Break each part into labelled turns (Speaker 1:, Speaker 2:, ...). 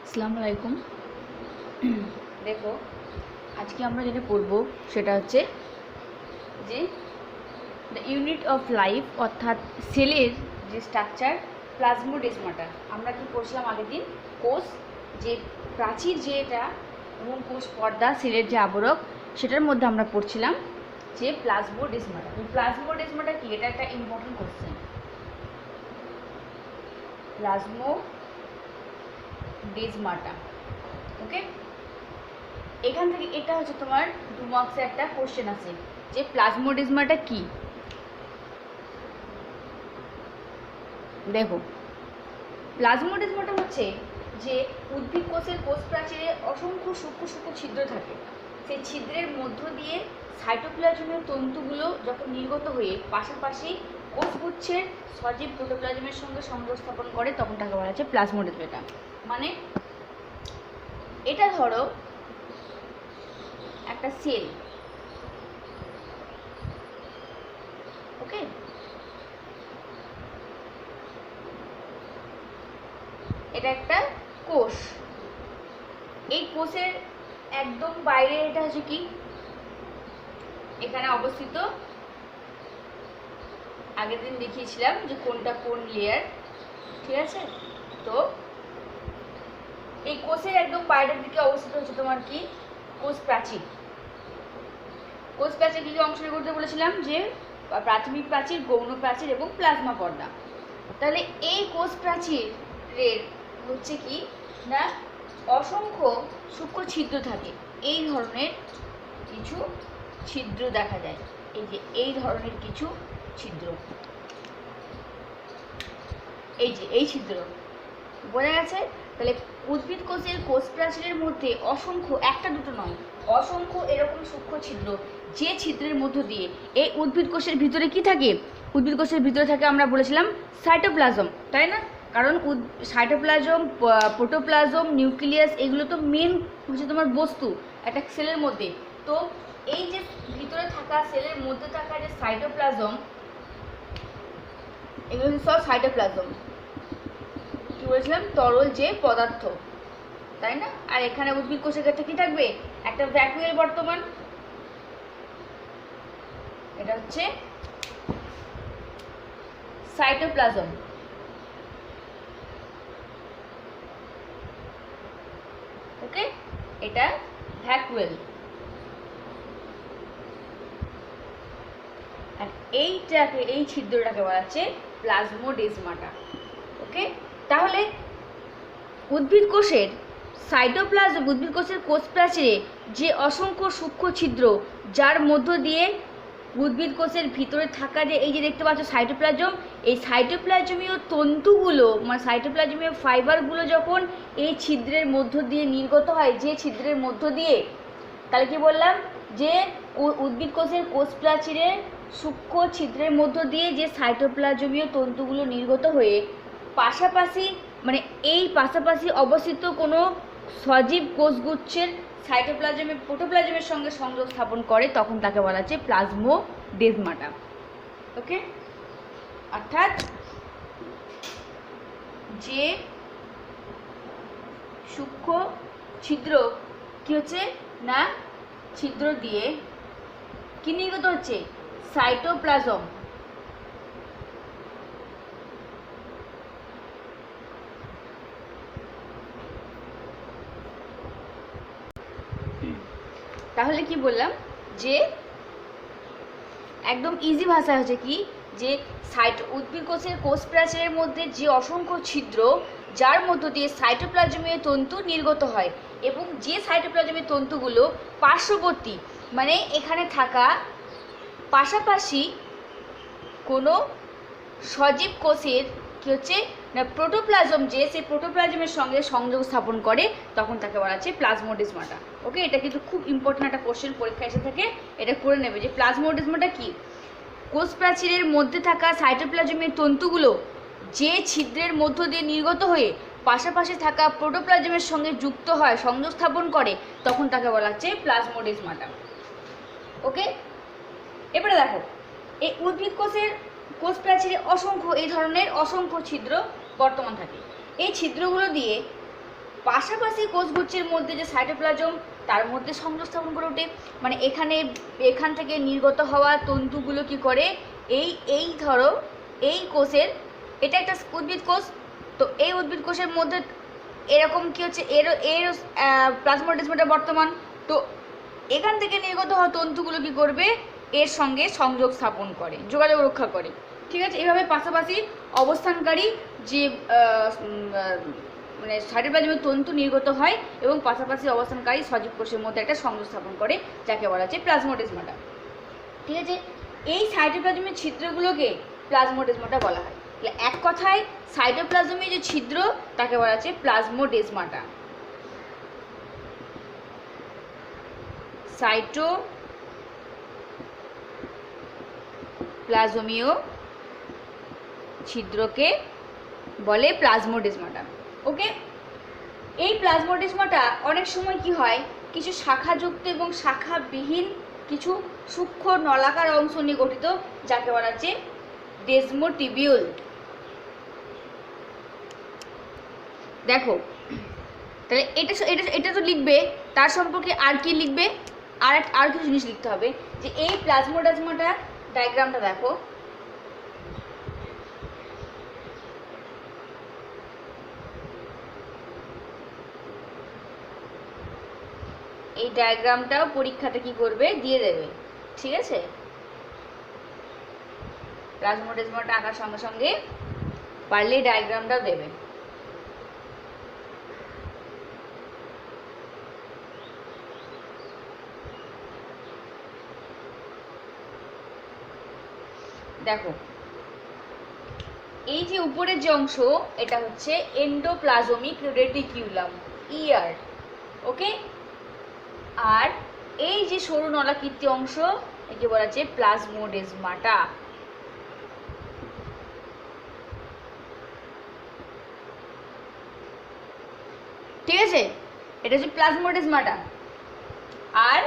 Speaker 1: আসসালামু আলাইকুম। দেখো, আজকে আমরা যেটা পড়বো সেটা হচ্ছে যে দ্য ইউনিট অফ লাইফ, অর্থাৎ সেলের যে স্ট্রাকচার, প্লাজমোডেসমাটা। আমরা কি পড়ছিলাম আগের দিন? কোষ যে প্রাচীর যেটা এবং কোষ পর্দা, সেলের যে আবরক, সেটার মধ্যে আমরা পড়ছিলাম যে প্লাজমোডেসমাটা। প্লাজমোডেসমাটা কি? এটা একটা ইম্পর্টেন্ট কোশ্চেন। প্লাজমোডেসমাটা, ওকে। এখান থেকে এটা হচ্ছে তোমার 2 মার্কসের একটা কোশ্চেন আছে যে প্লাজমোডেসমাটা কি। দেখো, প্লাজমোডেসমাটা হচ্ছে যে উদ্ভিদ কোষের কোষ প্রাচীরে অসংখ্য সূক্ষ্ম সূক্ষ্ম ছিদ্র থাকে। সেই ছিদ্রের মধ্য দিয়ে সাইটোপ্লাজমের তন্তুগুলো যখন নির্গত হয়ে পাশাপাশি কোষগুচ্ছের সজীব প্রোটোপ্লাজমের সঙ্গে সংযোগ স্থাপন করে, তখন তাকে বলা হচ্ছে প্লাজমোডেসমাটা। মানে এটা ধরো একটা সেল, ওকে। এটা একটা কোষ। এই কোষের একদম বাইরে এটা হচ্ছে কি, এখানে অবস্থিত। আগের দিন দেখিয়েছিলাম যে কোনটা কোন লেয়ার, ঠিক আছে? তো এই কোষের একদম বাইরের দিকে অবস্থিত হচ্ছে তোমার কি, কোষ প্রাচীর। কোষ প্রাচীর কি কি অংশ নিয়ে করতে বলেছিলাম? যে প্রাথমিক প্রাচীর, গৌণ প্রাচীর এবং প্লাজমা পর্দা। তাহলে এই কোষ প্রাচীরের হচ্ছে কি না, অসংখ্য সূক্ষ্ম ছিদ্র থাকে। এই ধরনের কিছু ছিদ্র দেখা যায়, এই যে এই ধরনের কিছু ছিদ্র, এই যে এই ছিদ্র, বোঝা গেছে? তাহলে উদ্ভিদ কোষের কোষ প্রাচীরের মধ্যে অসংখ্য, একটা দুটো নয়, অসংখ্য এরকম সূক্ষ্ম ছিদ্র, যে ছিদ্রের মধ্য দিয়ে এই উদ্ভিদ কোষের ভিতরে কি থাকে? উদ্ভিদ কোষের ভিতরে থাকে, আমরা বলেছিলাম সাইটোপ্লাজম, তাই না? কারণ সাইটোপ্লাজম, প্রোটোপ্লাজম, নিউক্লিয়াস, এগুলো তো মেন হচ্ছে তোমার বস্তু একটা সেলের মধ্যে। তো এই যে ভিতরে থাকা, সেলের মধ্যে থাকা যে সাইটোপ্লাজম, এগুলো সব সাইটোপ্লাজম। কি বলেছিলাম? তরল যে পদার্থ, তাই না? আর এখানে উদ্ভিদ কোষের ক্ষেত্রে কি থাকবে? একটা ভ্যাকুয়াল বর্তমান, এটা হচ্ছে সাইটোপ্লাজম, ওকে। এটা ভ্যাকুয়াল। আর এইটাকে, এই ছিদ্রটাকে বলা হচ্ছে প্লাজমোডেসমাটা, ওকে। তাহলে উদ্ভিদ কোষের সাইটোপ্লাজম, উদ্ভিদ কোষের কোষ প্রাচীরে যে অসংখ্য সূক্ষ্ম ছিদ্র, যার মধ্য দিয়ে উদ্ভিদ কোষের ভিতরে থাকা যে এই যে দেখতে পাচ্ছ সাইটোপ্লাজম, এই সাইটোপ্লাজমীয় তন্তুগুলো, মানে সাইটোপ্লাজমীয় ফাইবারগুলো যখন এই ছিদ্রের মধ্য দিয়ে নির্গত হয়, যে ছিদ্রের মধ্য দিয়ে, তাহলে কি বললাম? যে উদ্ভিদ কোষের কোষ প্রাচীরের সূক্ষ্ম ছিদ্রের মধ্য দিয়ে যে সাইটোপ্লাজমীয় তন্তুগুলো নির্গত হয়ে পাশাপাশি, মানে এই পাশাপাশি অবস্থিত কোনো সজীব কোষগুচ্ছের সাইটোপ্লাজমের, প্রোটোপ্লাজমের সঙ্গে সংযোগ স্থাপন করে, তখন তাকে বলা হচ্ছে প্লাজমোডেসমাটা, ওকে। অর্থাৎ যে সূক্ষ্ম ছিদ্র কি হচ্ছে না, ছিদ্র দিয়ে কি নির্গত হচ্ছে? সাইটোপ্লাজম, তাহলে কি বললাম? যে একদম ইজি ভাষায় হচ্ছে কি, যে উদ্ভিদ কোষের কোষ প্রাচীরের মধ্যে যে অসংখ্য ছিদ্র, যার মধ্য দিয়ে সাইটোপ্লাজমীয় তন্তু নির্গত হয়, এবং যে সাইটোপ্লাজমীয় তন্তুগুলো পার্শ্ববর্তী, মানে এখানে থাকা পাশাপাশি কোনো সজীব কোষের কি হচ্ছে না, প্রোটোপ্লাজম, যে সেই প্রোটোপ্লাজমের সঙ্গে সংযোগ স্থাপন করে, তখন তাকে বলা হচ্ছে প্লাজমোডেসমাটা, ওকে। এটা কিন্তু খুব ইম্পর্টেন্ট একটা কোশ্চেন, পরীক্ষা এসে থাকে, এটা করে নেবে যে প্লাজমোডেসমাটা কি। কোষ প্রাচীরের মধ্যে থাকা সাইটোপ্লাজমের তন্তুগুলো যে ছিদ্রের মধ্য দিয়ে নির্গত হয়ে পাশাপাশি থাকা প্রোটোপ্লাজমের সঙ্গে যুক্ত হয়, সংযোগ স্থাপন করে, তখন তাকে বলা হচ্ছে প্লাজমোডেসমাটা, ওকে। এবারে দেখো, এই উদ্ভিদ কোষের কোষ প্রাচীরে অসংখ্য, এই ধরনের অসংখ্য ছিদ্র বর্তমান থাকে। এই ছিদ্রগুলো দিয়ে পাশাপাশি কোষগুচ্ছের মধ্যে যে সাইটোপ্লাজম তার মধ্যে সংযোগ স্থাপন করে ওঠে। মানে এখান থেকে নির্গত হওয়া তন্তুগুলো কি করে, এই ধরো এই কোষের, এটা একটা উদ্ভিদ কোষ, তো এই উদ্ভিদ কোষের মধ্যে এরকম কি হচ্ছে, এর প্লাজমোডেসমাটা বর্তমান, তো এখান থেকে নির্গত হওয়া তন্তুগুলো কি করবে, এর সঙ্গে সংযোগ স্থাপন করে, যোগাযোগ রক্ষা করে। ঠিক আছে, এইভাবে পাশাপাশি অবস্থানকারী যে মানে সাইটোপ্লাজমের তন্তু নির্গত হয় এবং পাশাপাশি অবস্থানকারী সজীব কোষের মধ্যে একটা সংযোগ স্থাপন করে, যাকে বলা হচ্ছে প্লাজমোডেসমাটা। ঠিক আছে, এই সাইটোপ্লাজমের ছিদ্রগুলোকে প্লাজমোডেসমাটা বলা হয়। তাহলে এক কথায় সাইটোপ্লাজমের যে ছিদ্র তাকে বলা হচ্ছে প্লাজমোডেসমাটা। সাইটোপ্লাজমীয় ছিদ্রকে বলে প্লাজমোডেসমাটা। ওকে, এই প্লাজমোডেসমাটা অনেক সময় কি হয়, কিছু শাখাযুক্ত এবং শাখাবিহীন কিছু সূক্ষ্ম নলাকার অংশ নিয়ে গঠিত, যাকে বলা হচ্ছে ডেসমোটিবিউল। দেখো তাহলে এটা তো লিখবে, তার সম্পর্কে আর কি লিখবে, আর কিছু জিনিস লিখতে হবে, যে এই প্লাজমোডেসমাটা ডায়াগ্রামটা দেখো, এই ডায়াগ্রামটাও পরীক্ষাতে কি করবে, দিয়ে দেবে। ঠিক আছে, প্লাজমোডেসমাটা আঁকার সঙ্গে সঙ্গে পারলে ডায়াগ্রামটাও দেবে। দেখো এই যে উপরের যে অংশ, এটা হচ্ছে এন্ডোপ্লাজমিক রেটিকিউলাম, ইয়ার। ওকে, আর এই যে সরু নলাকৃতি অংশ, একে বলা হচ্ছে প্লাজমোডেসমাটা। ঠিক আছে, এটা হচ্ছে প্লাজমোডেসমাটা। আর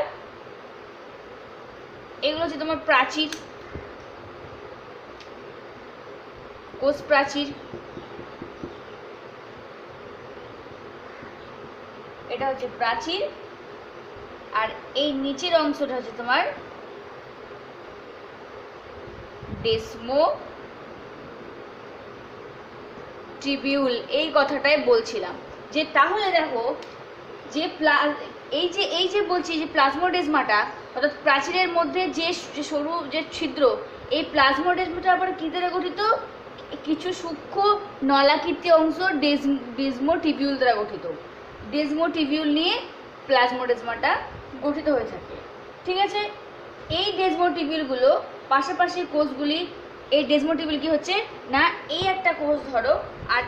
Speaker 1: এগুলো হচ্ছে তোমার প্রাচীর, কোষ প্রাচীর। এটা হচ্ছে প্রাচীর, আর এই নিচের অংশটা হচ্ছে তোমার ডেসমোটিবিউল। এই কথাটাই বলছিলাম, যে তাহলে দেখো যে এই যে বলছি যে প্লাজমোডেসমাটা অর্থাৎ প্রাচীরের মধ্যে যে সরু যে ছিদ্র, এই প্লাজমোডেসমাটা আবার কি দ্বারা গঠিত, কিছু সূক্ষ্ম নলাকৃতি অংশ ডেসমোটিবিউল দ্বারা গঠিত। ডেসমোটিবিউল নিয়ে প্লাজমোডেসমাটা গঠিত হয়ে থাকে। ঠিক আছে, এই ডেসমোটিবিউলগুলো পাশাপাশি কোষগুলি, এই ডেসমোটিবিউল কি হচ্ছে না, এই একটা কোষ ধরো, আর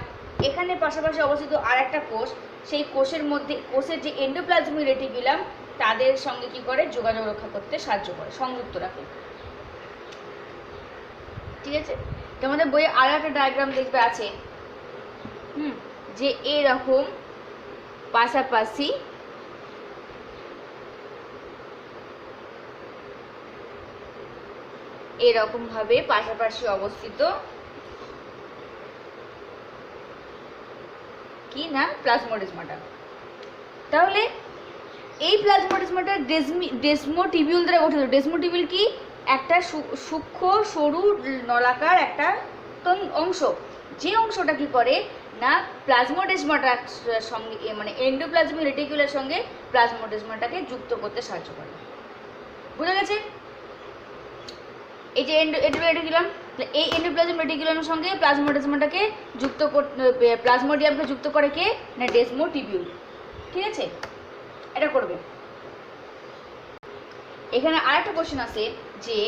Speaker 1: এখানে পাশাপাশি অবস্থিত আর একটা কোষ, সেই কোষের মধ্যে কোষের যে এন্ডোপ্লাজমিক রেটিকুলাম তাদের সঙ্গে কি করে, যোগাযোগ রক্ষা করতে সাহায্য করে, সংযুক্ত রাখে। ঠিক আছে, তোমাদের বইয়ে আর একটা ডায়াগ্রাম দেখবে আছে, যে এরকম পাশাপাশি এরকম ভাবে পাশাপাশি অবস্থিত কি না, প্লাজমোডেসমাটা। তাহলে এই প্লাজমোডেসমাটা ডেসমোটিবিউল দ্বারা গঠিত। ডেসমোটিবিউল কি, একটা সূক্ষ্ম সরু নলাকার একটা অংশ, যে অংশটা কি করে না প্লাজমোডেসমাটার সঙ্গে মানে এন্ডোপ্লাজমিক রেটিকুলার সঙ্গে প্লাজমোডেসমাটাকে যুক্ত করতে সাহায্য করে। বুঝা গেছে? এই যে রেটিকুলাম, এই এন্ডোপ্লাজমিক রেটিকুলামের সঙ্গে প্লাজমোডেসমাটাকে যুক্ত প্লাজমোডিয়ামকে যুক্ত করে কে না ডেসমোটিবিউল। ঠিক আছে, এটা করবে। এখানে আরেকটা কোশ্চেন আছে, যে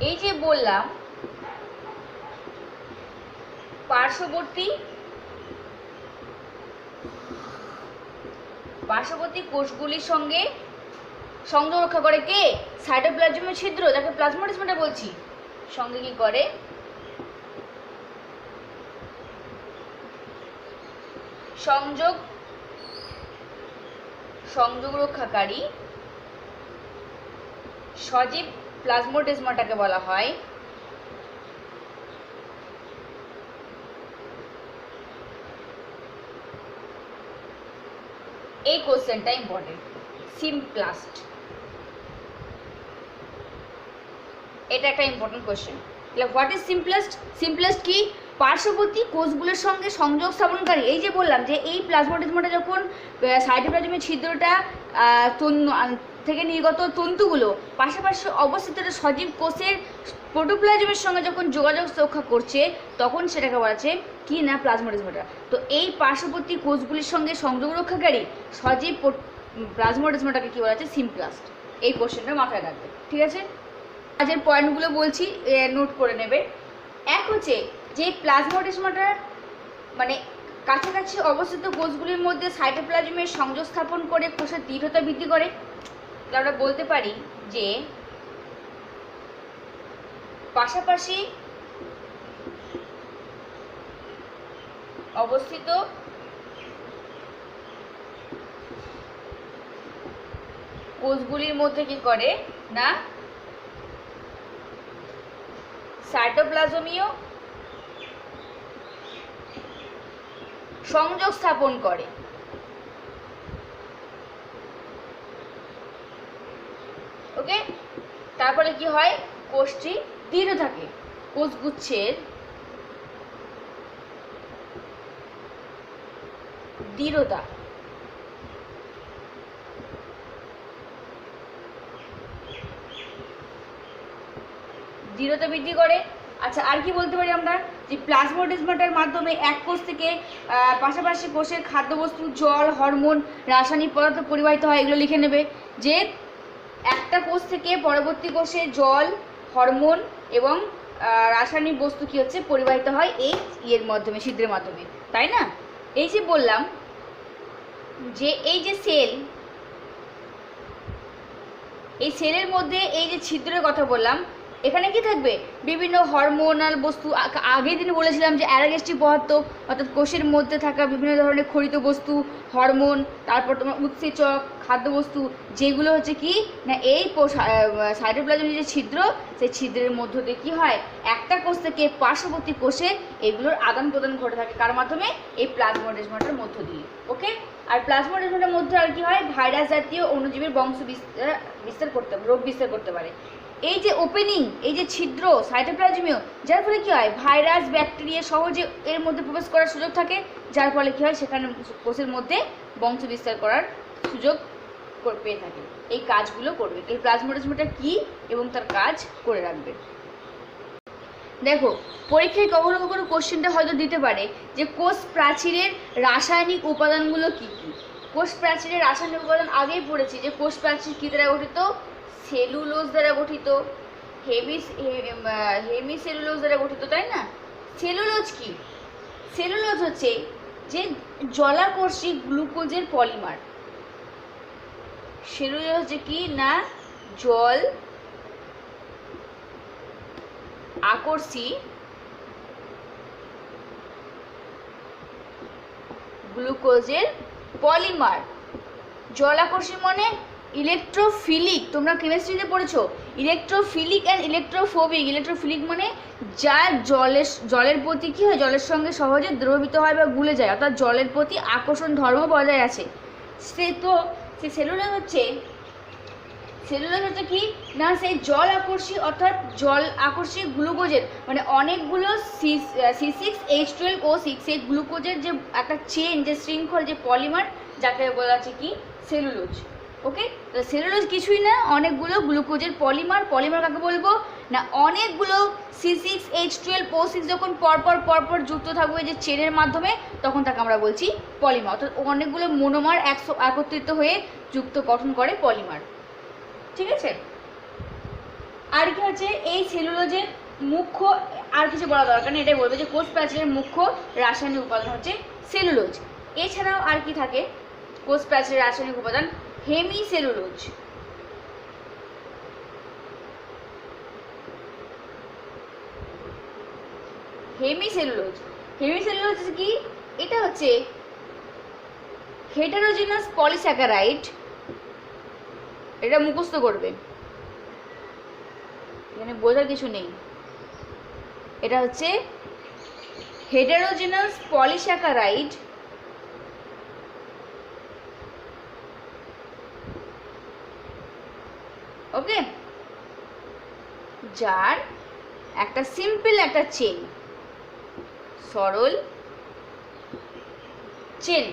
Speaker 1: এই যে বললাম পার্শ্ববর্তী কোষগুলির সঙ্গে সংযোগ রক্ষা করে কে, সাইটোপ্লাজমের ছিদ্র, যাকে প্লাজমোডেসমাটা বলছি, সঙ্গে কি করে সংযোগ রক্ষাকারী সজীব প্লাজমোডেসমাটাকে বলা হয় এই কোশ্চেনটা ইম্পর্টেন্ট। সিমপ্লাস্ট, এটা একটা ইম্পর্টেন্ট কোশ্চেন। তাহলে হোয়াট ইজ সিমপ্লাস্ট? সিমপ্লাস্ট কি? পার্শ্ববর্তী কোষগুলোর সঙ্গে সংযোগ স্থাপনকারী। এই যে বললাম যে এই প্লাজমোডেজমাটা যখন সাইটোপ্লাজমের ছিদ্রটা থেকে নির্গত তন্তুগুলো পাশাপাশি অবস্থিত একটা সজীব কোষের প্রোটোপ্লাজমের সঙ্গে যখন যোগাযোগ রক্ষা করছে, তখন সেটাকে বলা আছে কি না প্লাজমোডেজমাটা। তো এই পার্শ্ববর্তী কোষগুলির সঙ্গে সংযোগ রক্ষাকারী সজীব প্লাজমোডেজমাটাকে কী বলা আছে? সিমপ্লাস্ট। এই কোশ্চেনটা মাথায় রাখবে, ঠিক আছে? কাজের পয়েন্টগুলো বলছি, নোট করে নেবে। এক হচ্ছে যে প্লাজমোডেজমাটার মানে কাছাকাছি অবস্থিত কোষগুলির মধ্যে সাইটোপ্লাজমের সংযোগ স্থাপন করে কোষের দৃঢ়তা বৃদ্ধি করে। তাহলে আমরা বলতে পারি যে পাশাপাশি অবস্থিত কোষগুলির মধ্যে কি করে না সাইটোপ্লাজমীয় সংযোগ স্থাপন করে। ওকে, তারপরে কি হয়? কোষটি দৃঢ় থাকে। কোষগুচ্ছের দৃঢ়তা বৃদ্ধি করে। আচ্ছা, আর কি বলতে পারি আমরা? যে প্লাজমোডেজমাটার মাধ্যমে এক কোষ থেকে পাশাপাশি কোষের খাদ্যবস্তু, জল, হরমোন, রাসায়নিক পদার্থ পরিবাহিত হয়। এগুলো লিখে নেবে যে একটা কোষ থেকে পরবর্তী কোষে জল, হরমোন এবং রাসায়নিক বস্তু কি হচ্ছে? পরিবাহিত হয় এই ইয়ের মাধ্যমে, ছিদ্রের মাধ্যমে, তাই না? এই যে বললাম যে এই যে সেল, এই সেলের মধ্যে এই যে ছিদ্রের কথা বললাম, এখানে কি থাকবে? বিভিন্ন হরমোনাল বস্তু। আগের দিন বলেছিলাম যে অ্যারাগেস্টিভ পদার্থ, অর্থাৎ কোষের মধ্যে থাকা বিভিন্ন ধরনের খরিত বস্তু, হরমোন, তারপর তোমার উৎসেচক, খাদ্যবস্তু, যেগুলো হচ্ছে কি না এই সাইটোপ্লাজমের যে ছিদ্র, সেই ছিদ্রের মধ্য দিয়ে কী হয়? একটা কোষ থেকে পার্শ্ববর্তী কোষে এগুলোর আদান প্রদান ঘটে থাকে। কার মাধ্যমে? এই প্লাজমোডেজমাটার মধ্য দিয়ে। ওকে, আর প্লাজমোডেজমাটার মধ্যে আর কি হয়? ভাইরাস জাতীয় অণুজীবের বংশ বিস্তার করতে, রোগ বিস্তার করতে পারে। এই যে ওপেনিং, এই যে ছিদ্র সাইটোপ্লাজমীয়, যার ফলে কী হয়? ভাইরাস, ব্যাকটেরিয়া সহজে এর মধ্যে প্রবেশ করার সুযোগ থাকে, যার ফলে কী হয়? সেখানে কোষের মধ্যে বংশ বিস্তার করার সুযোগ পেয়ে থাকে। এই কাজগুলো করবে। এই প্লাজমোডেজমাটা কী এবং তার কাজ করে রাখবে। দেখো, পরীক্ষায় কখনো কখনো কোশ্চেনটা হয়তো দিতে পারে যে কোষ প্রাচীরের রাসায়নিক উপাদানগুলো কী কী। কোষ প্রাচীরের রাসায়নিক উপাদান আগেই পড়েছি যে কোষ প্রাচীর কী দ্বারা গঠিত? সেলুলোজ দ্বারা গঠিত, হেমি সেলুলোজ দ্বারা গঠিত, তাই না? সেলুলোজ কি? সেলুলোজ হচ্ছে যে জলাকর্ষী গ্লুকোজের পলিমার। সেলুলোজ হচ্ছে কি না জল আকর্ষী গ্লুকোজের পলিমার। জল আকর্ষী মানে ইলেকট্রোফিলিক। তোমরা কেমিস্ট্রিতে পড়েছো ইলেকট্রোফিলিক অ্যান্ড ইলেকট্রোফোবিক। ইলেকট্রোফিলিক মানে যা জলের প্রতি কী হয়? জলের সঙ্গে সহজে দ্রবীভূত হয় বা গুলে যায়, অর্থাৎ জলের প্রতি আকর্ষণ ধর্ম বজায় আছে। সে সেলুলোজ হচ্ছে কি না সেই জল আকর্ষী, অর্থাৎ জল আকর্ষী গ্লুকোজের মানে অনেকগুলো C6H12O6 এই গ্লুকোজের যে একটা চেন, যে শৃঙ্খল, যে পলিমার, যাকে বলা আছে কি সেলুলোজ। ওকে, তো সেলুলোজ কিছুই না, অনেকগুলো গ্লুকোজের পলিমার। পলিমার কাকে বলবো না একগুলো C6H12O6 যখন পরপর যুক্ত থাকবে যে চেনের মাধ্যমে, তখন তাকে আমরা বলছি পলিমার। অর্থাৎ অনেকগুলো মোনোমার একত্রিত হয়ে যুক্ত গঠন করে পলিমার। ঠিক আছে, আর কি হচ্ছে এই সেলুলোজের মুখ্য, আর কিছু বলা দরকার নেই, এটাই বলবে যে কোষ প্রাচীরের মুখ্য রাসায়নিক উপাদান হচ্ছে সেলুলোজ। এছাড়াও আর কি থাকে কোষ প্রাচীরের রাসায়নিক উপাদান? Hemi cellulose. হেমি সেলুলোজ কি? এটা হচ্ছে হেটারোজিনাস পলিস্যাকারাইড। এটা মুখস্থ করবে, এখানে বোঝার কিছু নেই। এটা হচ্ছে হেটারোজিনাস পলিস্যাকারাইড ওকে, যার একটা সিম্পল একটা চেন, সরল চেন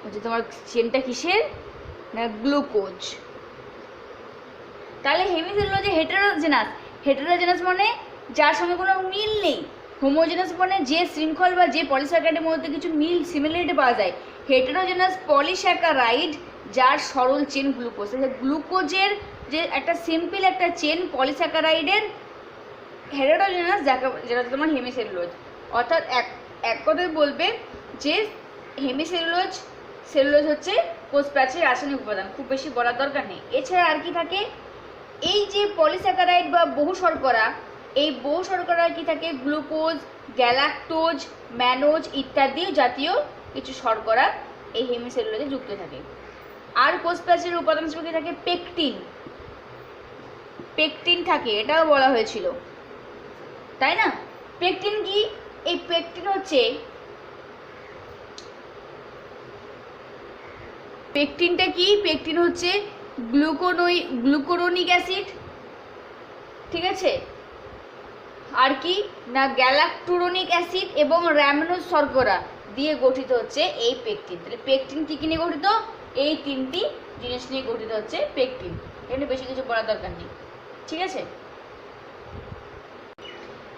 Speaker 1: হচ্ছে তোমার, চেনটা কিসের না গ্লুকোজ। তাহলে হেমিসেলুলোজ হেটেরোজেনাস, হেটেরোজেনাস মানে যার সঙ্গে কোনো মিল নেই, হোমোজেনাস মানে যে শৃঙ্খল বা যে পলিস্যাকারাইডের মধ্যে কিছু মিল সিমিলারিটি পাওয়া যায়। হেটেরোজেনাস পলিস্যাকারাইড যার সরল চেন গ্লুকোজ। গ্লুকোজের যে একটা সিম্পল একটা চেন পলিস্যাকারাইডের হেটেরোজেনাস, যেটা তোমার হেমিসেলুলোজ। অর্থাৎ এক কথায় বলবে যে হেমিসেলুলোজ সেলুলোজ হচ্ছে কোষ প্রাচীরের রাসায়নিক উপাদান, খুব বেশি বলার দরকার নেই। এছাড়া আর কি থাকে, এই যে পলিস্যাকারাইড বা বহু শর্করা, এই বহু শর্করা কি থাকে গ্লুকোজ, গ্যালাক্টোজ, ম্যানোজ ইত্যাদি জাতীয় কিছু শর্করা এই হেমিসেলুলোজে যুক্ত থাকে। আর কোষ প্রাচীরের উপাদান হিসেবে কি থাকে পেকটিন, পেকটিন থাকে, এটাও বলা হয়েছিল তাই না। পেকটিন কি, এই পেকটিন হচ্ছে, পেকটিনটা কি, পেকটিন হচ্ছে গ্লুকুরোনিক অ্যাসিড, ঠিক আছে, আর কি না গ্যালাক্টুরোনিক অ্যাসিড এবং র্যামনোজ শর্করা দিয়ে গঠিত হচ্ছে এই পেকটিন। তাহলে পেকটিন কী কী নিয়ে গঠিত, এই তিনটি জিনিস নিয়ে গঠিত হচ্ছে পেকটিন। এখানে বেশি কিছু বলার দরকার নেই, ঠিক আছে।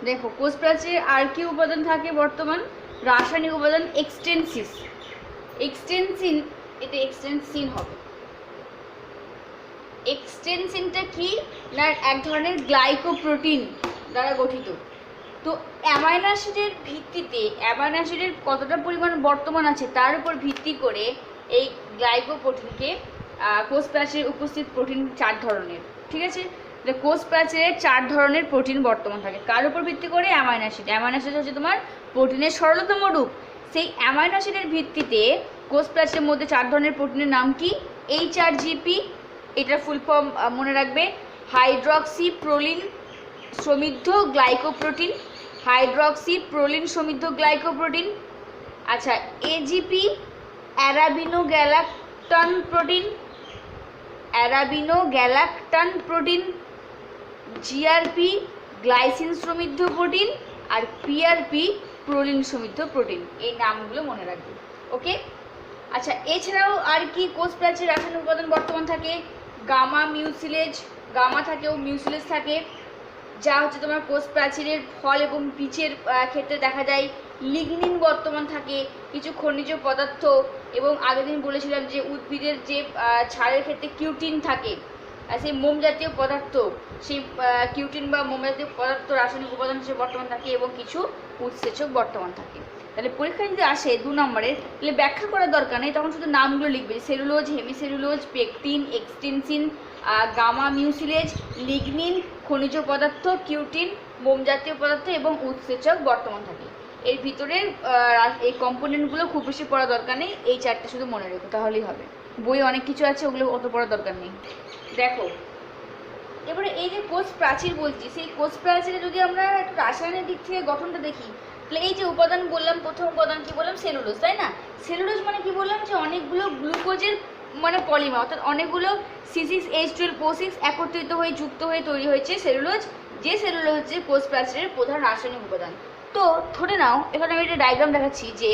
Speaker 1: দেখো কোষ প্রাচীরে আর কি উপাদান থাকে বর্তমান রাসায়নিক উপাদান, এক্সটেনসিস, এক্সটেনসিন, এটা এক্সটেনসিন হবে। এক্সটেনসিনটা কি না এক ধরনের গ্লাইকোপ্রোটিন দ্বারা গঠিত। তো অ্যামাইনো অ্যাসিডের ভিত্তিতে, অ্যামাইনো অ্যাসিডের কতটা পরিমাণ বর্তমান আছে তার উপর ভিত্তি করে এই গ্লাইকোপ্রোটিনকে কোষ প্রাচীরে উপস্থিত প্রোটিন 4 ধরনের, ঠিক আছে। কোষ প্রাচীরে 4 ধরনের প্রোটিন বর্তমান থাকে, কার উপর ভিত্তি করে অ্যামাইনো অ্যাসিড। অ্যামাইনো অ্যাসিড হচ্ছে তোমার প্রোটিনের সরলতম রূপ। সেই অ্যামাইনো অ্যাসিডের ভিত্তিতে কোষ প্রাচীরের মধ্যে 4 ধরনের প্রোটিনের নাম কি, HRGP, এটার ফুল ফর্ম মনে রাখবে হাইড্রক্সি প্রোলিন সমৃদ্ধ গ্লাইকোপ্রোটিন, হাইড্রক্সি প্রোলিন সমৃদ্ধ গ্লাইকোপ্রোটিন। আচ্ছা, AGP arabino galactan protein, arabino galactan protein, GRP glycine সমৃদ্ধ প্রোটিন, আর PRP প্রোলিন সমৃদ্ধ প্রোটিন। এই নামগুলো মনে রাখবে, ওকে। আচ্ছা, এছাড়াও আর কি কোষ প্রাচীরে রাসায়নিক উপাদান বর্তমান থাকে, গামা মিউসিলেজ, গামা থাকে ও মিউসিলেজ থাকে, যা হচ্ছে তোমার কোষ প্রাচীরের ফল এবং বীজের ক্ষেত্রে দেখা যায়। লিগনিন বর্তমান থাকে, কিছু খনিজ পদার্থ, এবং আগের দিন বলেছিলাম যে উদ্ভিদের যে ছাড়ের ক্ষেত্রে কিউটিন থাকে, সেই মোম জাতীয় পদার্থ, সেই কিউটিন বা মোম জাতীয় পদার্থ রাসায়নিক উপাদান হিসেবে বর্তমান থাকে, এবং কিছু উৎসেচক বর্তমান থাকে। তাহলে পরীক্ষায় যদি আসে 2 নম্বরের, তাহলে ব্যাখ্যা করার দরকার নেই, তখন শুধু নামগুলো লিখবে, সেলুলোজ, হেমিসেলুলোজ, পেকটিন, এক্সটেনসিন, গামা মিউসিলেজ, লিগনিন, খনিজ পদার্থ, কিউটিন, মোম জাতীয় পদার্থ এবং উৎসেচক বর্তমান থাকে। এর ভিতরের এই কম্পোনেন্টগুলো খুব বেশি পড়া দরকার নেই, এই 4টে শুধু মনে রেখো তাহলেই হবে। বই অনেক কিছু আছে, ওগুলো অত পড়ার দরকার নেই। দেখো এবারে এই যে কোষ প্রাচীর বলছি, সেই কোষ প্রাচীরে যদি আমরা একটু রাসায়নিক দিক থেকে গঠনটা দেখি, তাহলে এই যে উপাদান বললাম, প্রথম উপাদান কি বললাম, সেলুলোজ, তাই না। সেলুলোজ মানে কি বললাম, যে অনেকগুলো গ্লুকোজের মানে পলিমার, অর্থাৎ অনেকগুলো C6H12O6 একত্রিত হয়ে যুক্ত হয়ে তৈরি হয়েছে সেলুলোজ, যে সেলুলোজ হচ্ছে কোষ প্রাচীরের প্রধান রাসায়নিক উপাদান। তো ধরে নাও এখানে আমি একটা ডায়াগ্রাম দেখাচ্ছি, যে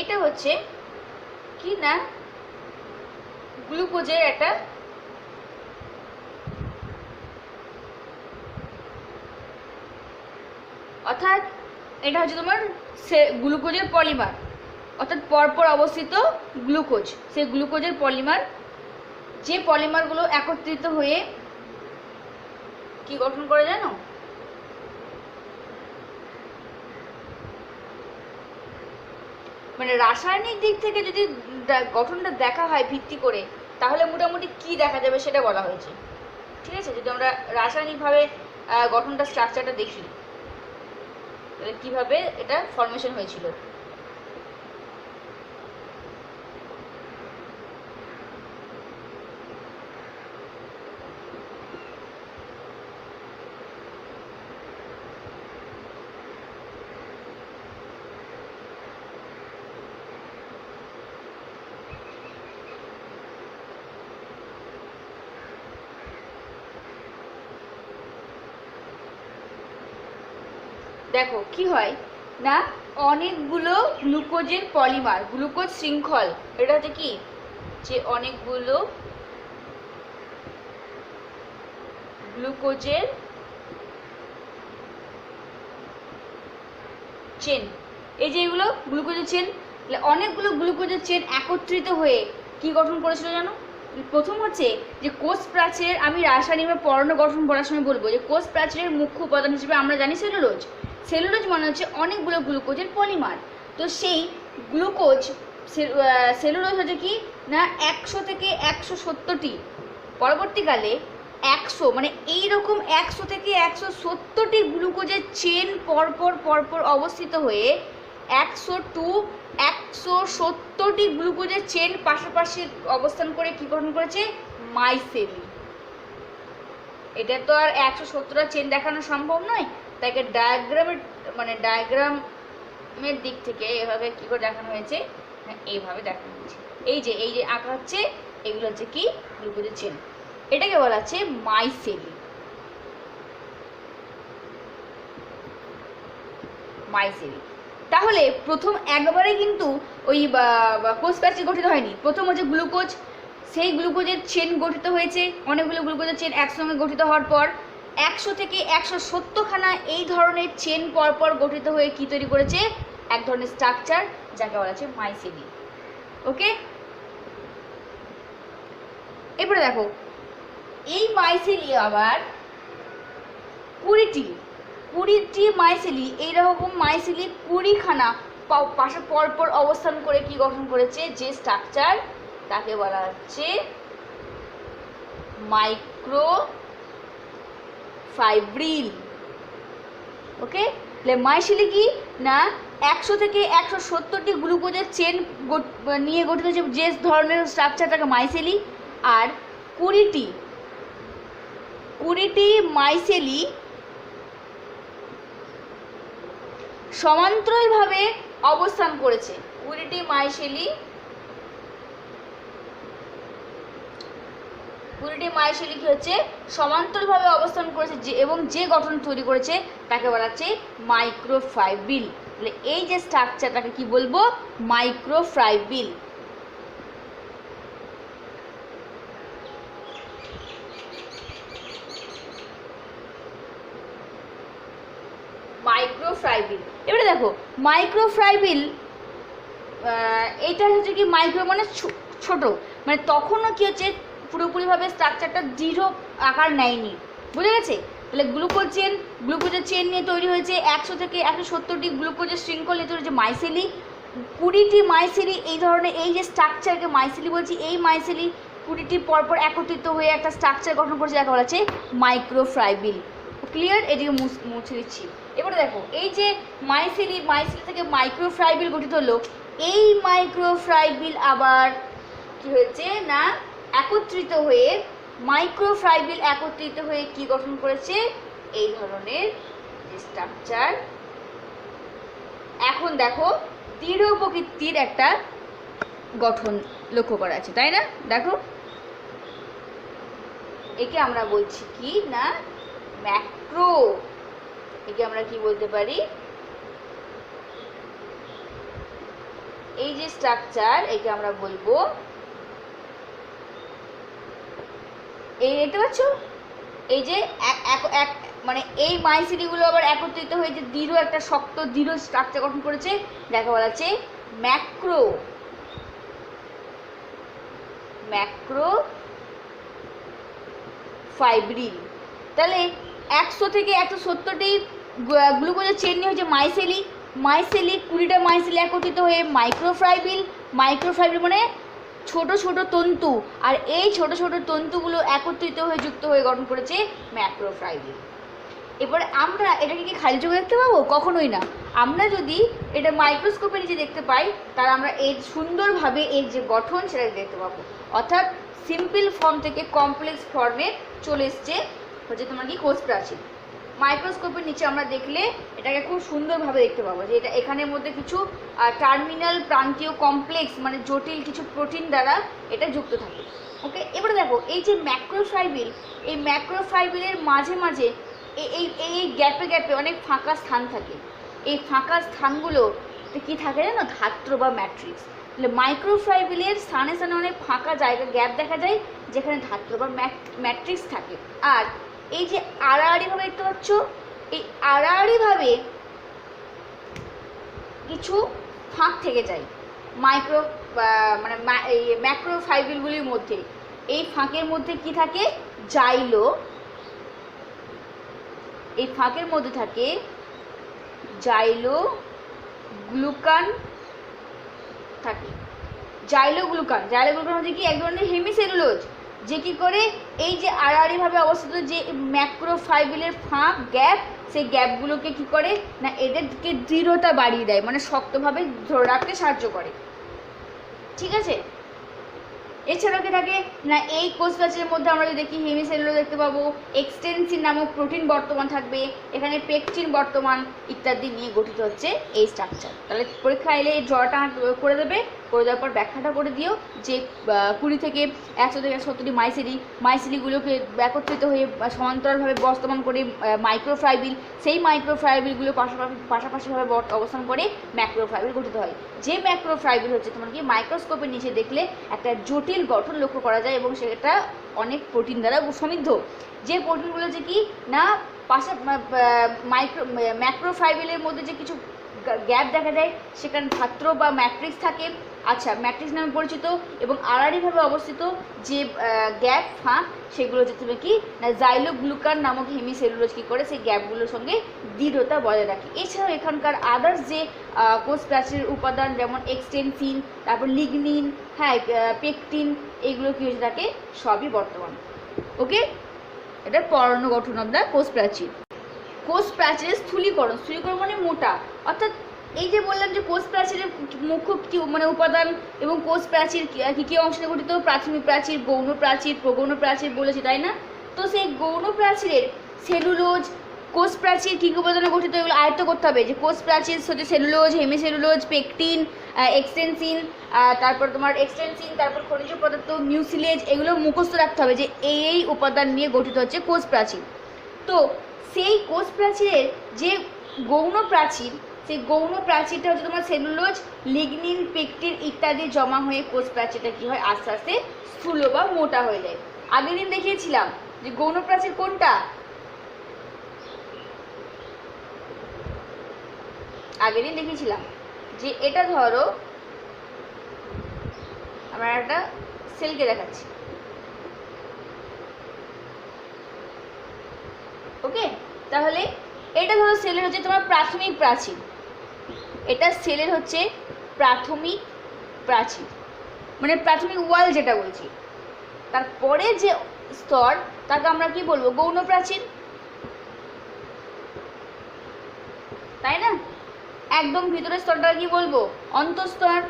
Speaker 1: এটা হচ্ছে কি না গ্লুকোজের একটা অর্থাৎ এটা হচ্ছে তোমার গ্লুকোজের পলিমার, অর্থাৎ পরপর অবস্থিত গ্লুকোজ, সেই গ্লুকোজের পলিমার, যে পলিমারগুলো একত্রিত হয়ে কি গঠন করে জানো, মানে রাসায়নিক দিক থেকে যদি গঠনটা দেখা হয় ভিত্তি করে, তাহলে মোটামুটি কি দেখা যাবে সেটা বলা হয়েছে, ঠিক আছে। যদি আমরা রাসায়নিকভাবে গঠনটা স্ট্রাকচারটা দেখি, তাহলে কিভাবে এটা ফর্মেশন হয়েছিল। দেখো কি হয় না, অনেকগুলো গ্লুকোজের পলিমার, গ্লুকোজ শৃঙ্খল, এটা হচ্ছে কি যে অনেকগুলো গ্লুকোজের চেন, এই যে এগুলো গ্লুকোজের চেন, অনেকগুলো গ্লুকোজের চেন একত্রিত হয়ে কি গঠন করেছিল জানো? প্রথম হচ্ছে যে কোষ প্রাচীরের, আমি রাসায়নিক বা পর্ণ গঠন পড়ার সময় বলবো যে কোষ প্রাচীরের মুখ্য উপাদান হিসেবে আমরা জানি সেলুলোজ। সেলুলোজ মানে হচ্ছে অনেকগুলো গ্লুকোজের পলিমার। তো সেই গ্লুকোজ সেলুলোজ হচ্ছে কি না 100 থেকে 170টি, পরবর্তীকালে 100 মানে এইরকম 100 থেকে 170টি গ্লুকোজের চেন পরপর পরপর অবস্থিত হয়ে 170টি গ্লুকোজের চেন পাশাপাশি অবস্থান করে কি গঠন করেছে? মাইসেলি। এটা তো আর 170টা চেন দেখানো সম্ভব নয়, তাকে ডায়াগ্রামের দিক থেকে এভাবে কি করে দেখানো হয়েছে, এইভাবে দেখানো হয়েছে। এই যে আঁকা হচ্ছে, এগুলো হচ্ছে কি গ্লুকোজের চেন, এটাকে বলা হচ্ছে মাইসেলি। তাহলে প্রথম একবারে কিন্তু ওই কোষ প্রাচীর গঠিত হয়নি, প্রথম হচ্ছে গ্লুকোজ, সেই গ্লুকোজের চেন গঠিত হয়েছে, অনেকগুলো গ্লুকোজের চেন একসঙ্গে গঠিত হওয়ার পর 100 থেকে 170খানা এই ধরনের চেন পরপর গঠিত হয়ে কি তৈরি করেছে? এক ধরনের স্ট্রাকচার, যাকে বলা হচ্ছে মাইসেলি। ওকে, এবারে দেখো এই মাইসেলি আবার 20টি মাইসেলি, এইরকম মাইসেলি 20খানা পাশে পরপর অবস্থান করে কি গঠন করেছে? যে স্ট্রাকচার, তাকে বলা হচ্ছে মাইক্রোফাইব্রিল। ওকে, তাহলে মাইসেলি কি না 100 থেকে 170টি গ্লুকোজের চেন নিয়ে গঠিত যে ধরনের স্ট্রাকচার, তাকে মাইসেলি। আর 20টি মাইসেলি সমান্তরালভাবে অবস্থান করেছে, 20টি মাইসেলি কি হচ্ছে? সমান্তরালভাবে অবস্থান করেছে এবং যে গঠন তৈরি করেছে তাকে বলা হচ্ছে মাইক্রোফাইব্রিল। তাহলে এই যে স্ট্রাকচার, তাকে কি বলবো? মাইক্রোফাইব্রিল। এবারে দেখো মাইক্রোফাইব্রিল, এইটা হচ্ছে কি মাইক্রো মানে ছোট, মানে তখনও কি হচ্ছে পুরোপুরিভাবে স্ট্রাকচারটা দৃঢ় আকার নেয়নি, বুঝে গেছে? তাহলে গ্লুকোজের চেন নিয়ে তৈরি হয়েছে 100 থেকে 170টি গ্লুকোজের শৃঙ্খল নিয়ে তৈরি হয়েছে মাইসেলি। 20টি মাইসেলি এই ধরনের, এই যে স্ট্রাকচারকে মাইসেলি বলছি, এই মাইসেলি 20টি পরপর একত্রিত হয়ে একটা স্ট্রাকচার গঠন করেছে, যাকে বলা হচ্ছে মাইক্রোফাইব্রিল। ক্লিয়ার? এদিকে মুছে দিচ্ছি। এবারে দেখো এই যে মাইসেলি থেকে মাইক্রোফাইব্রিল গঠিত হলো, এই মাইক্রোফাইব্রিল আবার কি হয়েছে না একত্রিত হয়ে কি গঠন করেছে? এই ধরনের যে স্ট্রাকচার। এখন দেখো দৃঢ় প্রকৃতির একটা গঠন লক্ষ্য করা আছে, তাই না? দেখো একে আমরা বলছি কি না ম্যাক্রো, একে আমরা কি বলতে পারি? এই যে স্ট্রাকচার, একে আমরা বলবো, এই দেখতে পাচ্ছ, এই যে মানে এই মাইসেলিগুলো আবার একত্রিত হয়ে যে দৃঢ় একটা শক্ত দৃঢ় স্ট্রাকচার গঠন করেছে, যাকে বলা হচ্ছে ম্যাক্রোফাইব্রিল। তাহলে 100 থেকে 170টি গ্লুকোজের চেন নিয়ে হয়েছে মাইসেলি, 20টা মাইসেলি একত্রিত হয়ে মাইক্রোফাইব্রিল মানে ছোট ছোট তন্তু, আর এই ছোট ছোট তন্তুগুলো একত্রিত হয়ে যুক্ত হয়ে গঠন করেছে ম্যাক্রোফাইব্রিল। এবারে আমরা এটাকে কি খালি চোখে দেখতে পাবো? কখনোই না। আমরা যদি এটা মাইক্রোস্কোপের নিচে দেখতে পাই, তাহলে আমরা এর সুন্দরভাবে এর যে গঠন সেটা দেখতে পাবো, অর্থাৎ সিম্পল ফর্ম থেকে কমপ্লেক্স ফর্মে চলে এসছে হচ্ছে তোমার কি কোষ প্রাচীর। মাইক্রোস্কোপের নিচে আমরা দেখলে এটাকে খুব সুন্দরভাবে দেখতে পাবো যে এটা এখানের মধ্যে কিছু টার্মিনাল প্রান্তীয় কমপ্লেক্স মানে জটিল কিছু প্রোটিন দ্বারা এটা যুক্ত থাকে। ওকে, এবারে দেখো এই যে ম্যাক্রোফাইব্রিল, এই ম্যাক্রোফাইব্রিলের মাঝে মাঝে এই এই গ্যাপে গ্যাপে অনেক ফাঁকা স্থান থাকে। এই ফাঁকা স্থানগুলোতে কী থাকে জানো? ধাত্র বা ম্যাট্রিক্স। তাহলে মাইক্রোফাইবিলের স্থানে স্থানে অনেক ফাঁকা জায়গা গ্যাপ দেখা যায় যেখানে ধাত্র বা ম্যাট্রিক্স থাকে। আর এই যে আড়াআড়িভাবে দেখতে পাচ্ছ, এই আড়াআড়িভাবে কিছু ফাঁক থেকে যায় মানে এই ম্যাক্রোফাইবিলগুলির মধ্যে। এই ফাঁকের মধ্যে কি থাকে? জাইলো। এই ফাঁকের মধ্যে থাকে জাইলো গ্লুকান থাকে। জাইলোগ্লুকান হচ্ছে কি? এক ধরনের হেমিসেলুলোজ, যে কি করে এই যে আড়াআড়িভাবে অবস্থিত যে ম্যাক্রোফাইবিলের ফাঁক গ্যাপ, সেই গ্যাপগুলোকে কি করে না এদেরকে দৃঢ়তা বাড়িয়ে দেয়, মানে শক্তভাবে ধরে রাখতে সাহায্য করে। ঠিক আছে? এছাড়াও কি থাকে না এই কোষ প্রাচীরের মধ্যে আমরা যদি দেখি হেমিসেলুলোজ দেখতে পাবো, এক্সটেনসিন নামক প্রোটিন বর্তমান থাকবে, এখানে পেকটিন বর্তমান ইত্যাদি নিয়ে গঠিত হচ্ছে এই স্ট্রাকচার। তাহলে পরীক্ষা এলে এই ড্রটা করে দেওয়ার পর ব্যাখ্যাটা করে দিও যে 20 থেকে 100 থেকে 170টি মাইসিলিগুলোকে একত্রিত হয়ে সমান্তরালভাবে বর্তমান করে মাইক্রোফাইবিল, সেই মাইক্রোফাইবিলগুলো পাশাপাশিভাবে অবস্থান করে ম্যাক্রোফাইবিল গঠিত হয়। যে ম্যাক্রোফাইবিল হচ্ছে তোমার কি মাইক্রোস্কোপের নিচে দেখলে একটা জটিল গঠন লক্ষ্য করা যায় এবং সেটা অনেক প্রোটিন দ্বারা সমৃদ্ধ। যে প্রোটিনগুলো হচ্ছে কি না ম্যাক্রোফাইবিলের মধ্যে যে কিছু গ্যাপ দেখা যায় সেখানে ধাত্র বা ম্যাট্রিক্স থাকে। আচ্ছা, ম্যাট্রিক্স নামে পরিচিত এবং আড়াআড়িভাবে অবস্থিত যে গ্যাপ ফাঁক সেগুলো হচ্ছে তুমি কি না জাইলোগ্লুকান নামক হেমিসেলুলোজ কী করে সেই গ্যাপগুলোর সঙ্গে দৃঢ়তা বজায় রাখে। এছাড়াও এখানকার আদার্স যে কোষ প্রাচীরের উপাদান যেমন এক্সটেনসিন, তারপর লিগনিন, হ্যাঁ পেকটিন, এইগুলো কী হয়েছে থাকে সবই বর্তমান। ওকে, এটা পরাণু গঠন অব দ্য কোষ প্রাচীর। কোষ প্রাচীরের স্থূলীকরণ মানে মোটা, অর্থাৎ এই যে বললাম যে কোষ প্রাচীরের মুখ্য কি মানে উপাদান এবং কোষ প্রাচীর কী কী অংশ নিয়ে গঠিত? প্রাথমিক প্রাচীর, গৌণ প্রাচীর, প্রগৌণ প্রাচীর বলেছি, তাই না? তো সেই গৌণ প্রাচীরের সেলুলোজ, কোষ প্রাচীর কী কী উপাদানে গঠিত এগুলো আয়ত্ত করতে হবে। যে কোষ প্রাচীর হচ্ছে সেলুলোজ, হেমিসেলুলোজ, পেকটিন, এক্সটেনসিন, তারপর তারপর খনিজ পদার্থ, মিউসিলেজ, এগুলো মুখস্থ রাখতে হবে যে এই উপাদান নিয়ে গঠিত হচ্ছে কোষ প্রাচীর। তো সেই কোষ প্রাচীরের যে গৌণ প্রাচীর, সেই গৌণ প্রাচীরটা হচ্ছে তোমার সেলুলোজ, লিগনিন, পেকটিন ইত্যাদি জমা হয়ে কোষ প্রাচীরটা কী হয় আস্তে আস্তে স্থূল বা মোটা হয়ে যায়। আগের দিন দেখিয়েছিলাম যে গৌণ প্রাচীর কোনটা? আগের দিন দেখিয়েছিলাম যে এটা ধরো আমরা একটা সেলকে দেখাচ্ছি, ওকে? তাহলে এটা ধরো সেলের হচ্ছে তোমার প্রাথমিক প্রাচীর, এটা সেলের হচ্ছে প্রাথমিক প্রাচীর, মানে প্রাথমিক ওয়াল যেটা বলছি। তারপরে যে স্তর তাকে আমরা কি বলবো? গৌণ প্রাচীর, তাই না? একদম ভিতরের স্তরটা কি বলবো? অন্তঃস্তর।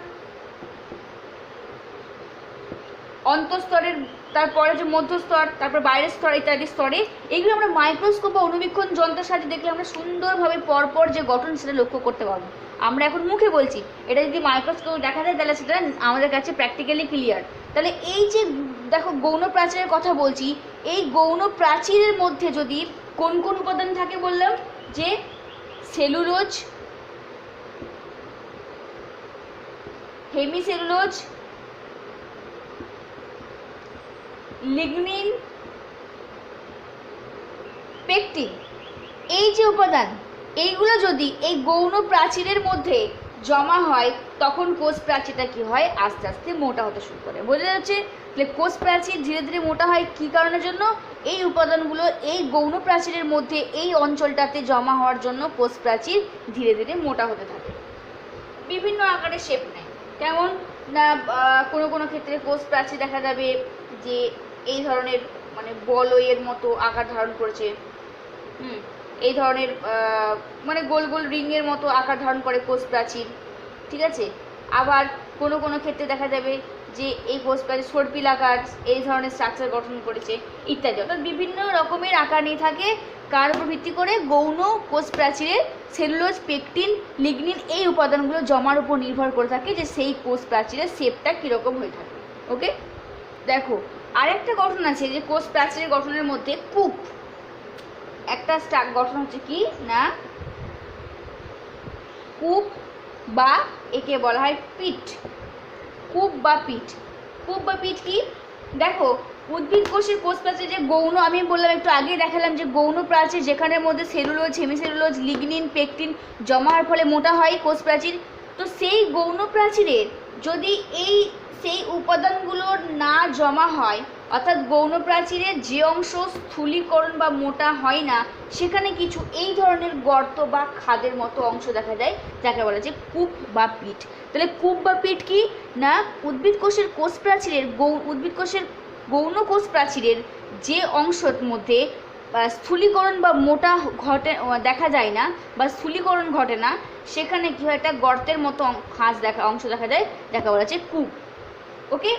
Speaker 1: অন্তঃস্তরের তারপরে যে মধ্যস্তর, তারপর বাইরের স্তর ইত্যাদি স্তরে, এগুলো আমরা মাইক্রোস্কোপ বা অনুবীক্ষণ যন্ত্রের সাহায্যে দেখলে আমরা সুন্দরভাবে পরপর যে গঠন সেটা লক্ষ্য করতে পারবো। আমরা এখন মুখে বলছি, এটা যদি মাইক্রোস্কোপ দেখা যায় তাহলে সেটা আমাদের কাছে প্র্যাকটিক্যালি ক্লিয়ার। তাহলে এই যে দেখো গৌণ প্রাচীরের কথা বলছি, এই গৌণ প্রাচীরের মধ্যে যদি কোন কোন উপাদান থাকে বললাম যে সেলুলোজ, হেমিসেলুলোজ, লিগনিন, পেকটিন, এই যে উপাদান এইগুলো যদি এই গৌণ প্রাচীরের মধ্যে জমা হয় তখন কোষ প্রাচীরটা কি হয় আস্তে আস্তে মোটা হতে শুরু করে। বোঝা যাচ্ছে? তাহলে কোষ প্রাচীর ধীরে ধীরে মোটা হয় কী কারণের জন্য? এই উপাদানগুলো এই গৌণ প্রাচীরের মধ্যে এই অঞ্চলটাতে জমা হওয়ার জন্য কোষ প্রাচীর ধীরে ধীরে মোটা হতে থাকে। বিভিন্ন আকারে শেপ নেয়, কেমন না কোনো কোনো ক্ষেত্রে কোষ প্রাচীর দেখা যাবে যে এই ধরনের মানে বলয়ের মতো আকার ধারণ করেছে, এই ধরনের মানে গোল গোল রিংয়ের মতো আকার ধারণ করে কোষ প্রাচীর, ঠিক আছে? আবার কোনো কোনো ক্ষেত্রে দেখা যাবে যে এই কোষ প্রাচীর সর্পিল আকার এই ধরনের স্ট্রাকচার গঠন করেছে ইত্যাদি। অর্থাৎ বিভিন্ন রকমের আকার নিয়ে থাকে, কার উপর ভিত্তি করে? গৌণ কোষ প্রাচীরের সেলুলোজ, পেকটিন, লিগনিন এই উপাদানগুলো জমার উপর নির্ভর করে থাকে যে সেই কোষ প্রাচীরের শেপটা কীরকম হয়ে থাকে। ওকে, দেখো আরেকটা গঠন আছে যে কোষ প্রাচীরের গঠনের মধ্যে কূপ, একটা গঠন হচ্ছে কি না কূপ বা একে বলা হয় পিট। কূপ বা পিট। কূপ বা পিট কি দেখো, উদ্ভিদ কোষের কোষ প্রাচীর যে গৌণ, আমি বললাম একটু আগেই দেখালাম যে গৌণ প্রাচীর যেখানের মধ্যে সেলুলোজ, হেমিসেলুলোজ, লিগনিন, পেকটিন জমা হওয়ার ফলে মোটা হয় কোষ প্রাচীর। তো সেই গৌণ প্রাচীরের যদি সেই উপাদানগুলো না জমা হয়, অর্থাৎ গৌণ প্রাচীরের যে অংশ স্থূলীকরণ বা মোটা হয় না, সেখানে কিছু এই ধরনের গর্ত বা খাদের মতো অংশ দেখা যায়, যাকে বলা যায় কূপ বা পিট। তাহলে কূপ বা পিট কি না উদ্ভিদ কোষের কোষ প্রাচীরের উদ্ভিদ কোষের গৌণ কোষ প্রাচীরের যে অংশের মধ্যে স্থূলীকরণ বা মোটা ঘটে দেখা যায় না বা স্থূলীকরণ ঘটে না, সেখানে কি হয় একটা গর্তের মতো অংশ দেখা যায়, যাকে বলা হচ্ছে কূপ। ওকে,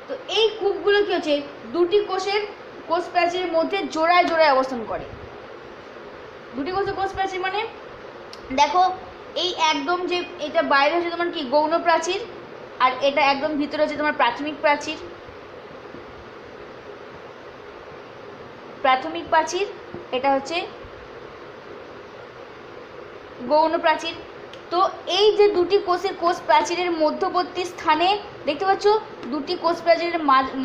Speaker 1: তো এই কূপগুলো কি হচ্ছে দুটি কোষ প্রাচীরের মধ্যে জোড়ায় জোড়ায় অবস্থান করে। দুটি কোষ প্রাচীর মানে দেখো, এই একদম যে এটা বাইরে হচ্ছে তোমার কি গৌণ প্রাচীর, আর এটা একদম ভিতরে হচ্ছে তোমার প্রাথমিক প্রাচীর। প্রাথমিক প্রাচীর, এটা হচ্ছে গৌণ প্রাচীর। তো এই যে দুটি কোষ প্রাচীরের মধ্যবর্তী স্থানে দেখতে পাচ্ছ, দুটি কোষ প্রাচীরের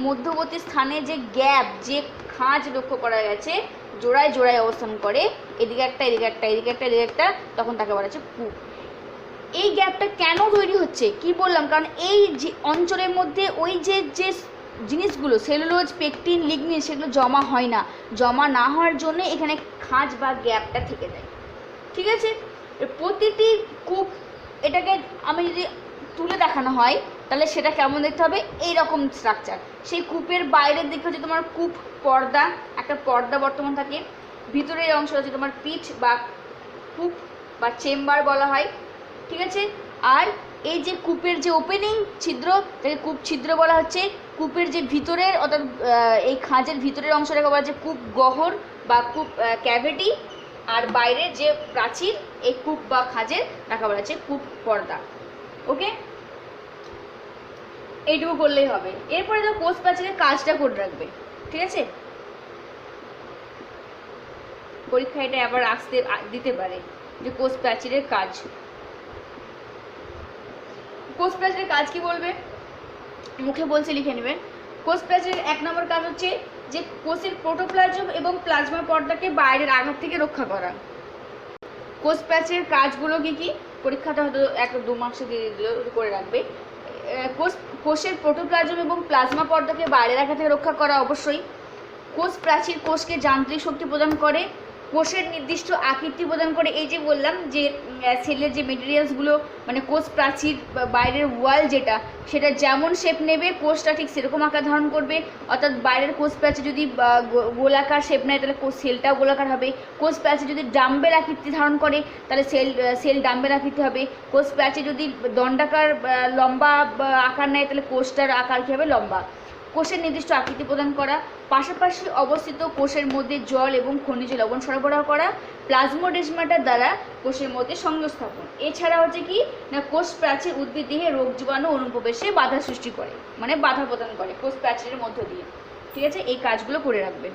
Speaker 1: মধ্যবর্তী স্থানে যে গ্যাপ, যে খাঁজ লক্ষ্য করা গেছে, জোড়ায় জোড়ায় অবস্থান করে, এদিকে একটা এদিকে একটা এদিকে একটা এদিকে একটা, তখন তাকে বলা হচ্ছে কূপ। এই গ্যাপটা কেন তৈরি হচ্ছে কি বললাম, কারণ এই যে অঞ্চলের মধ্যে ওই যে জিনিসগুলো সেলুলোজ, পেকটিন, লিগনিন সেগুলো জমা হয় না, জমা না হওয়ার জন্য এখানে খাঁজ বা গ্যাপটা থেকে যায়। ঠিক আছে, প্রতিটি কূপ, এটাকে আমি যদি তুলে দেখানো হয় তাহলে সেটা কেমন দেখতে হবে, এইরকম স্ট্রাকচার। সেই কূপের বাইরের দিকে হচ্ছে তোমার কূপ পর্দা, একটা পর্দা বর্তমান থাকে, ভিতরের অংশ হচ্ছে তোমার পিঠ বা কূপ বা চেম্বার বলা হয়। ঠিক আছে, আর এই যে কূপের যে ওপেনিং ছিদ্র, তাকে কূপ ছিদ্র বলা হচ্ছে। কূপের যে ভিতরের অর্থাৎ এই খাঁজের ভিতরের অংশটাকে বলা হচ্ছে কূপ গহ্বর বা কূপ ক্যাভিটি, আর বাইরের যে প্রাচীর এই কূপ বা খাঁজের তাকে বলা হচ্ছে কূপ পর্দা। ওকে, এইটুকু করলেই হবে। এরপরে তো কোষ প্রাচীরের কাজটা করে রাখবে। ঠিক আছে, পরীক্ষা এটা আবার দিতে পারে যে কোষ প্রাচীরের কাজ। কোষ প্রাচীরের কাজ কি বলবে, মুখে বলছে লিখে নেবে। কোষ প্রাচীরের 1 নম্বর কাজ হচ্ছে যে কোষের প্রোটোপ্লাজম এবং প্লাজমা পর্দাকে বাইরের আঘাত থেকে রক্ষা করা। কোষ প্রাচীরের কাজগুলো কি কি, পরীক্ষাটা হয়তো 1-2 মার্কসে দিয়ে দিল, করে রাখবে। কোষের প্রোটোপ্লাজম এবং প্লাজমা পর্দাকে বাইরের আঘাত থেকে রক্ষা করা অবশ্যই। কোষ প্রাচীর কোষকে যান্ত্রিক শক্তি প্রদান করে, কোষের নির্দিষ্ট আকৃতি প্রদান করে। এই যে বললাম যে সেলের যে মেটেরিয়ালসগুলো, মানে কোষ প্রাচীর বাইরের ওয়াল যেটা, সেটা যেমন শেপ নেবে কোষটা ঠিক সেরকম আকার ধারণ করবে। অর্থাৎ বাইরের কোষ প্রাচীর যদি গোলাকার শেপ নেয় তাহলে সেলটাও গোলাকার হবে। কোষ প্রাচীর যদি ডাম্বেল আকৃতি ধারণ করে তাহলে সেল ডাম্বেল আকৃতি হবে। কোষ প্রাচীর যদি দণ্ডাকার লম্বা আকার নেয় তাহলে কোষটার আকার কী হবে, লম্বা। কোষের নির্দিষ্ট আকৃতি প্রদান করা, পাশাপাশি অবস্থিত কোষের মধ্যে জল এবং খনিজ লবণ সরবরাহ করা, প্লাজমোডেসমাটার দ্বারা কোষের মধ্যে সংযোগ স্থাপন। এছাড়া হচ্ছে কি না কোষ প্রাচীর উদ্ভিদ দেহে রোগ জীবাণু অনুপ্রবেশে বাধা সৃষ্টি করে, মানে বাধা প্রদান করে কোষ প্রাচীরের মধ্য দিয়ে। ঠিক আছে, এই কাজগুলো করে রাখবেন।